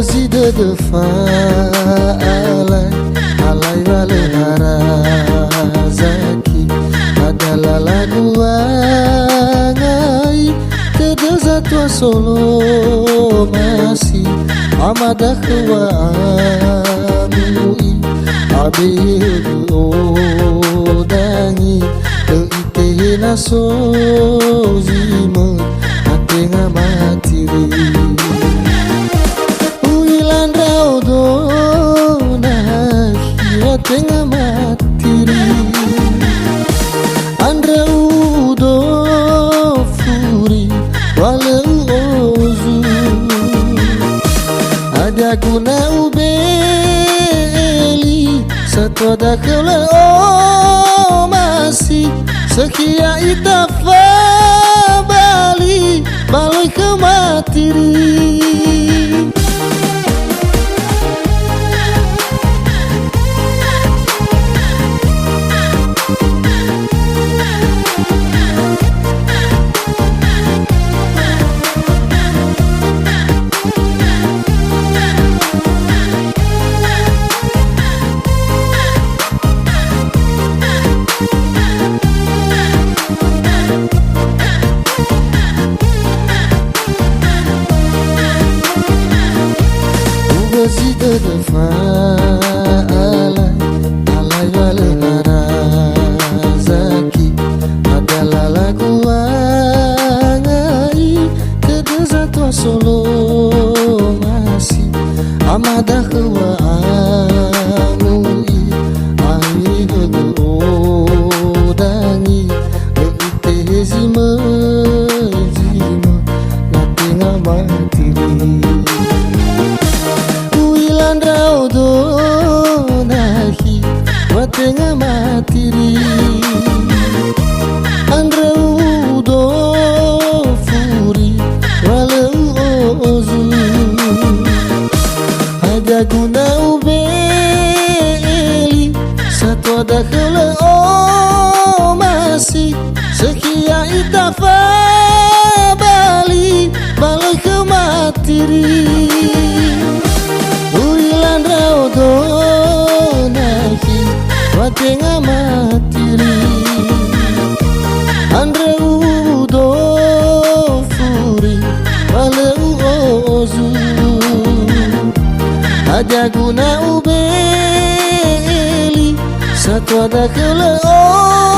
Ugazida de faalai alai wale harazaki adalah lagu angai kedeza tua solo masih amadah kewa amui abedu odangi teite naso zima atenga matiri tenga matiri Andra udo furi wale uozu ada guna ubeli satoda kala oh masih sekia itafa bali baloi ke matiri. Ugazida de faalai alai wale harazaki adalah lagu angai kedeza tua solo masih amadah kewa amui ai hego odangi eite zima natenga matiri tenga matiri Andra udo furi wale uozu ada guna ubeli satu ada kala oh masih sekia itafa bali baloi ke matiri uilan raudo tenga matiri Andra udo furi wale uozu ada guna ubeli satu ada kala oh